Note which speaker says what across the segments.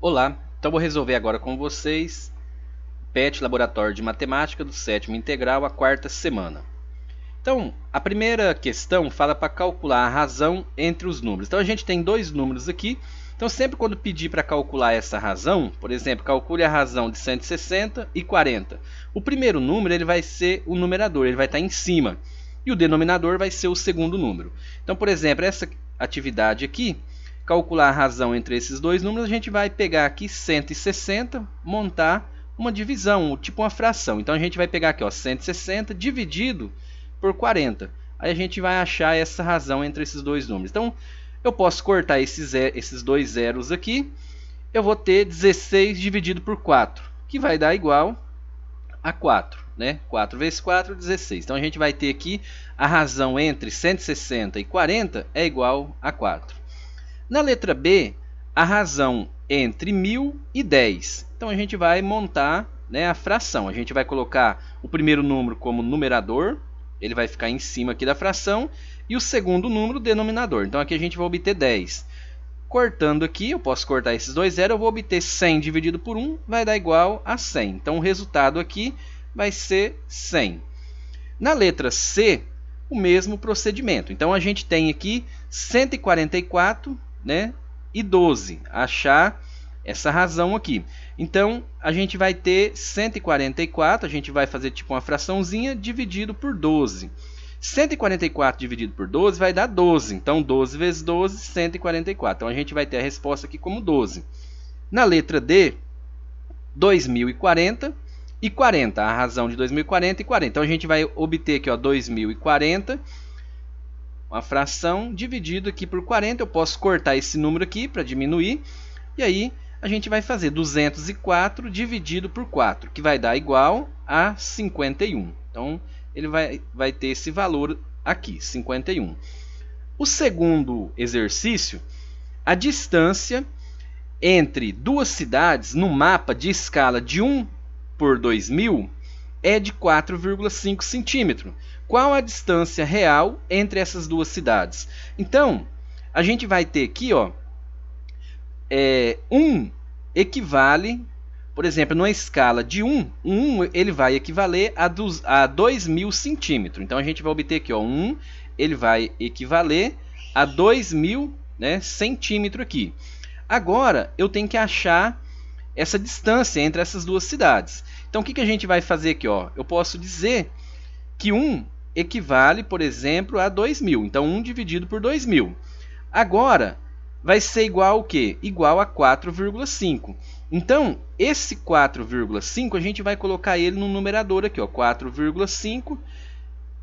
Speaker 1: Olá, então vou resolver agora com vocês PET Laboratório de Matemática do 7º Integral, a quarta semana. Então, a primeira questão fala para calcular a razão entre os números. Então a gente tem dois números aqui. Então sempre quando pedir para calcular essa razão, por exemplo, calcule a razão de 160 e 40. O primeiro número ele vai ser o numerador, ele vai estar em cima. E o denominador vai ser o segundo número. Então, por exemplo, essa atividade aqui, calcular a razão entre esses dois números, a gente vai pegar aqui 160, montar uma divisão, tipo uma fração. Então a gente vai pegar aqui, ó, 160 dividido por 40. Aí a gente vai achar essa razão entre esses dois números. Então eu posso cortar esses dois zeros aqui. Eu vou ter 16 dividido por 4, que vai dar igual a 4. Né? 4 vezes 4, 16. Então a gente vai ter aqui a razão entre 160 e 40 é igual a 4. Na letra B, a razão entre 1000 e 10. Então a gente vai montar, né, a fração. A gente vai colocar o primeiro número como numerador, ele vai ficar em cima aqui da fração, e o segundo número denominador. Então aqui a gente vai obter 10. Cortando aqui, eu posso cortar esses dois zeros, eu vou obter 100 dividido por 1, vai dar igual a 100. Então o resultado aqui vai ser 100. Na letra C, o mesmo procedimento. Então a gente tem aqui 144, né, e 12, achar essa razão aqui. Então a gente vai ter 144, a gente vai fazer tipo uma fraçãozinha, dividido por 12. 144 dividido por 12 vai dar 12. Então 12 vezes 12, 144. Então a gente vai ter a resposta aqui como 12. Na letra D, 2040 e 40. A razão de 2040 e 40. Então a gente vai obter aqui, ó, 2040, uma fração, dividido aqui por 40. Eu posso cortar esse número aqui para diminuir. E aí a gente vai fazer 204 dividido por 4, que vai dar igual a 51. Então ele vai ter esse valor aqui, 51. O segundo exercício, a distância entre duas cidades no mapa de escala de 1 por 2000 é de 4,5 centímetros. Qual a distância real entre essas duas cidades? Então, a gente vai ter aqui, ó, 1 equivale, por exemplo, numa escala de 1, ele vai equivaler a 2.000 centímetros. Então, a gente vai obter aqui, ó, 1 ele vai equivaler a 2.000, né, centímetros aqui. Agora, eu tenho que achar essa distância entre essas duas cidades. Então, o que a gente vai fazer aqui? Ó? Eu posso dizer que 1 equivale, por exemplo, a 2.000. Então, 1 dividido por 2.000. Agora, vai ser igual ao quê? Igual a 4,5. Então, esse 4,5, a gente vai colocar ele no numerador aqui, ó, 4,5.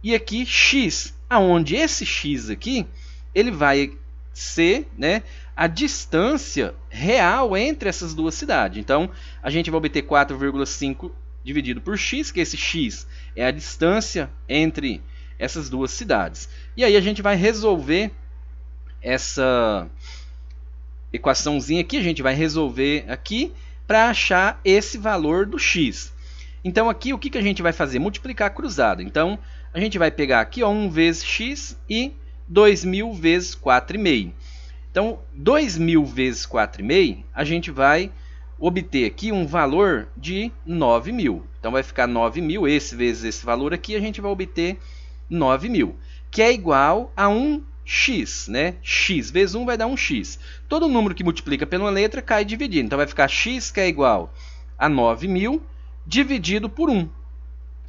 Speaker 1: E aqui, x, aonde esse x aqui, ele vai ser, né, a distância real entre essas duas cidades. Então, a gente vai obter 4,5 dividido por x, que esse x é a distância entre essas duas cidades. E aí a gente vai resolver essa equaçãozinha aqui, a gente vai resolver aqui para achar esse valor do x. Então aqui o que a gente vai fazer? Multiplicar cruzado. Então a gente vai pegar aqui, ó, 1 vezes x e 2.000 vezes 4,5. Então 2.000 vezes 4,5 a gente vai obter aqui um valor de 9.000. Então vai ficar 9.000, esse vezes esse valor aqui, a gente vai obter 9.000, que é igual a 1x, né? X vezes 1 vai dar 1x. Todo número que multiplica pela letra cai dividindo. Então vai ficar x, que é igual a 9.000 dividido por 1.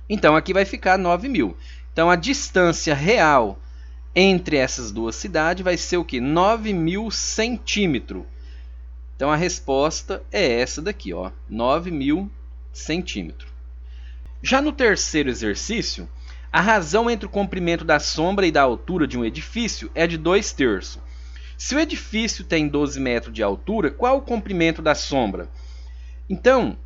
Speaker 1: Então aqui vai ficar 9.000. Então a distância real entre essas duas cidades vai ser o que? 9.000 centímetros. Então a resposta é essa daqui, ó, 9.000 centímetros. Já no terceiro exercício, a razão entre o comprimento da sombra e da altura de um edifício é de 2/3. Se o edifício tem 12 metros de altura, qual o comprimento da sombra? Então,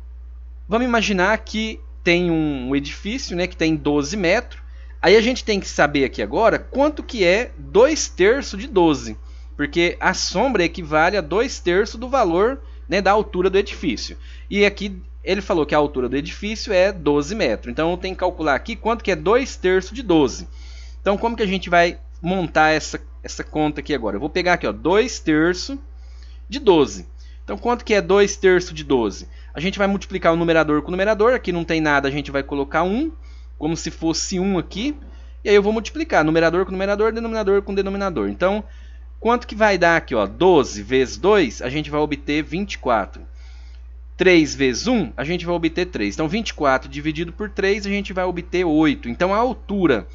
Speaker 1: vamos imaginar que tem um edifício, né, que tem 12 metros. Aí a gente tem que saber aqui agora quanto que é 2/3 de 12. Porque a sombra equivale a 2/3 do valor, né, da altura do edifício. E aqui ele falou que a altura do edifício é 12 metros. Então eu tenho que calcular aqui quanto que é 2/3 de 12. Então como que a gente vai montar essa conta aqui agora? Eu vou pegar aqui, ó, 2/3 de 12. Então, quanto que é 2 terços de 12? A gente vai multiplicar o numerador com o numerador. Aqui não tem nada, a gente vai colocar 1, como se fosse 1 aqui. E aí eu vou multiplicar numerador com numerador, denominador com denominador. Então, quanto que vai dar aqui? Ó? 12 vezes 2, a gente vai obter 24. 3 vezes 1, a gente vai obter 3. Então, 24 dividido por 3, a gente vai obter 8. Então, a altura,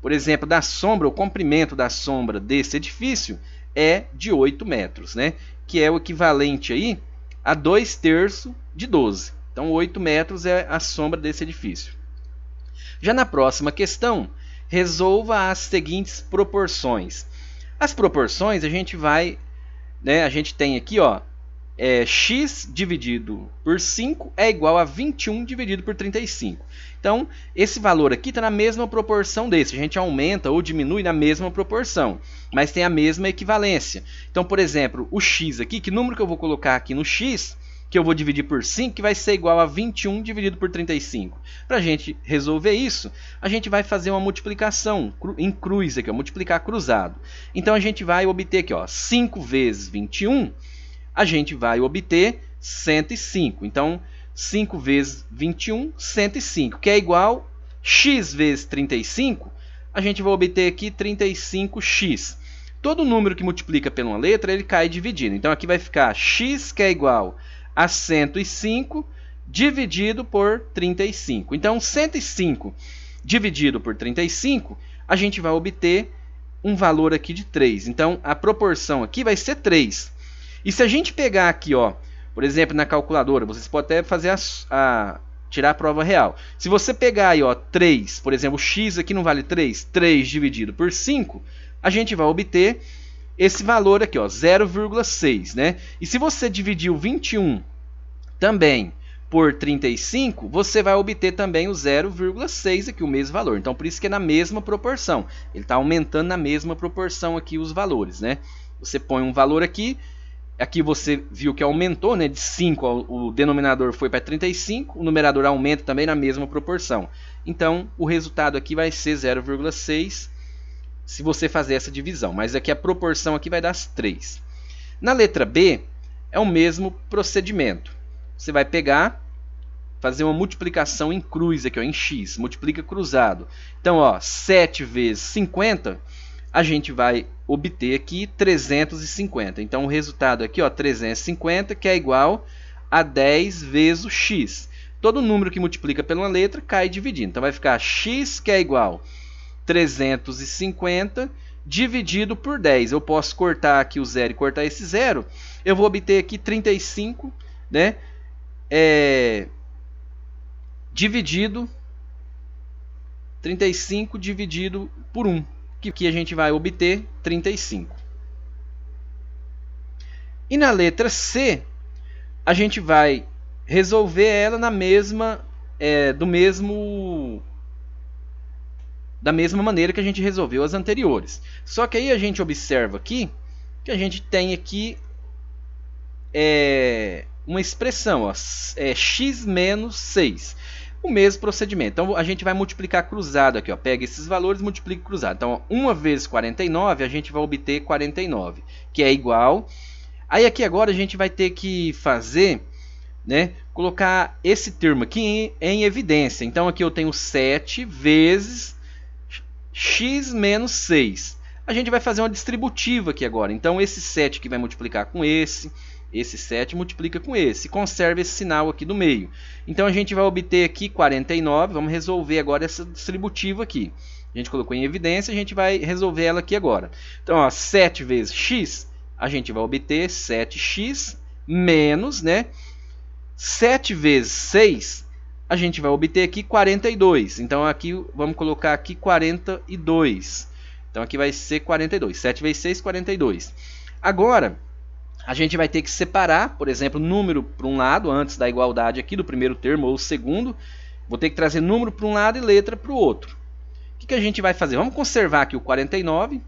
Speaker 1: por exemplo, da sombra, o comprimento da sombra desse edifício é de 8 metros, né? Que é o equivalente aí a 2 terços de 12. Então, 8 metros é a sombra desse edifício. Já na próxima questão, resolva as seguintes proporções. As proporções a gente vai, né, a gente tem aqui, ó, x dividido por 5 é igual a 21 dividido por 35. Então, esse valor aqui está na mesma proporção desse. A gente aumenta ou diminui na mesma proporção, mas tem a mesma equivalência. Então, por exemplo, o x aqui, que número que eu vou colocar aqui no x, que eu vou dividir por 5, que vai ser igual a 21 dividido por 35. Para a gente resolver isso, a gente vai fazer uma multiplicação em cruz aqui, ó, multiplicar cruzado. Então, a gente vai obter aqui, ó, 5 vezes 21, a gente vai obter 105. Então, 5 vezes 21, 105, que é igual x vezes 35, a gente vai obter aqui 35x. Todo número que multiplica por uma letra, ele cai dividindo. Então, aqui vai ficar x, que é igual a 105, dividido por 35. Então, 105 dividido por 35, a gente vai obter um valor aqui de 3. Então, a proporção aqui vai ser 3. E se a gente pegar aqui, ó, por exemplo, na calculadora, vocês podem até fazer tirar a prova real. Se você pegar aí, ó, 3, por exemplo, x aqui não vale 3, 3 dividido por 5, a gente vai obter esse valor aqui, ó, 0,6, né? E se você dividir o 21 também por 35, você vai obter também o 0,6 aqui, o mesmo valor. Então, por isso que é na mesma proporção. Ele está aumentando na mesma proporção aqui os valores, né? Você põe um valor aqui. Aqui você viu que aumentou, né, de 5, o denominador foi para 35, o numerador aumenta também na mesma proporção. Então, o resultado aqui vai ser 0,6 se você fazer essa divisão. Mas aqui a proporção aqui vai dar 3. Na letra B, é o mesmo procedimento. Você vai pegar, fazer uma multiplicação em cruz aqui, ó, em x, multiplica cruzado. Então, ó, 7 vezes 50, a gente vai obter aqui 350. Então, o resultado aqui, ó, 350, que é igual a 10 vezes o x. Todo número que multiplica por uma letra cai dividindo. Então, vai ficar x, que é igual a 350, dividido por 10. Eu posso cortar aqui o 0 e cortar esse 0. Eu vou obter aqui 35, né? Dividido 35 dividido por 1. Que a gente vai obter 35. E na letra C, a gente vai resolver ela na mesma, da mesma maneira que a gente resolveu as anteriores. Só que aí a gente observa aqui que a gente tem aqui uma expressão, ó, x menos 6. O mesmo procedimento. Então, a gente vai multiplicar cruzado aqui, ó. Pega esses valores e multiplica cruzado. Então, 1 vezes 49, a gente vai obter 49, que é igual. Aí, aqui agora, a gente vai ter que fazer, né, colocar esse termo aqui em evidência. Então, aqui eu tenho 7 vezes x menos 6. A gente vai fazer uma distributiva aqui agora. Então, esse 7 aqui vai multiplicar com esse 7 multiplica com esse, conserva esse sinal aqui do meio. Então, a gente vai obter aqui 49, vamos resolver agora essa distributiva aqui. A gente colocou em evidência, a gente vai resolver ela aqui agora. Então, ó, 7 vezes x, a gente vai obter 7x menos, né? 7 vezes 6, a gente vai obter aqui 42. Então, aqui vamos colocar aqui 42. Então, aqui vai ser 42. 7 vezes 6, 42. Agora, a gente vai ter que separar, por exemplo, número para um lado, antes da igualdade aqui do primeiro termo ou segundo. Vou ter que trazer número para um lado e letra para o outro. O que a gente vai fazer? Vamos conservar aqui o 49.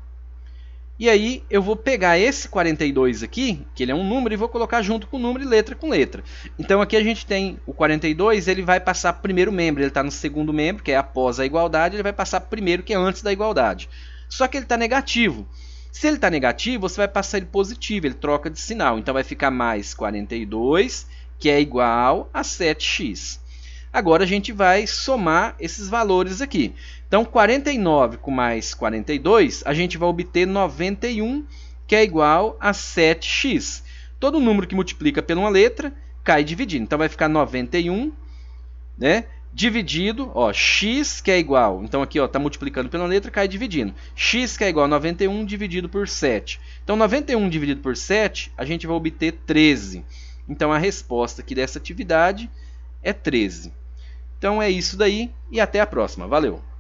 Speaker 1: E aí eu vou pegar esse 42 aqui, que ele é um número, e vou colocar junto com o número e letra com letra. Então aqui a gente tem o 42, ele vai passar para o primeiro membro, ele está no segundo membro, que é após a igualdade, ele vai passar para o primeiro, que é antes da igualdade. Só que ele está negativo. Se ele está negativo, você vai passar ele positivo, ele troca de sinal. Então vai ficar mais 42, que é igual a 7x. Agora a gente vai somar esses valores aqui. Então 49 com mais 42, a gente vai obter 91, que é igual a 7x. Todo número que multiplica por uma letra cai dividindo. Então vai ficar 91, né? Dividido, ó, x que é igual, então aqui está multiplicando pela letra, cai dividindo. X que é igual a 91 dividido por 7. Então 91 dividido por 7, a gente vai obter 13. Então a resposta aqui dessa atividade é 13. Então é isso daí e até a próxima. Valeu!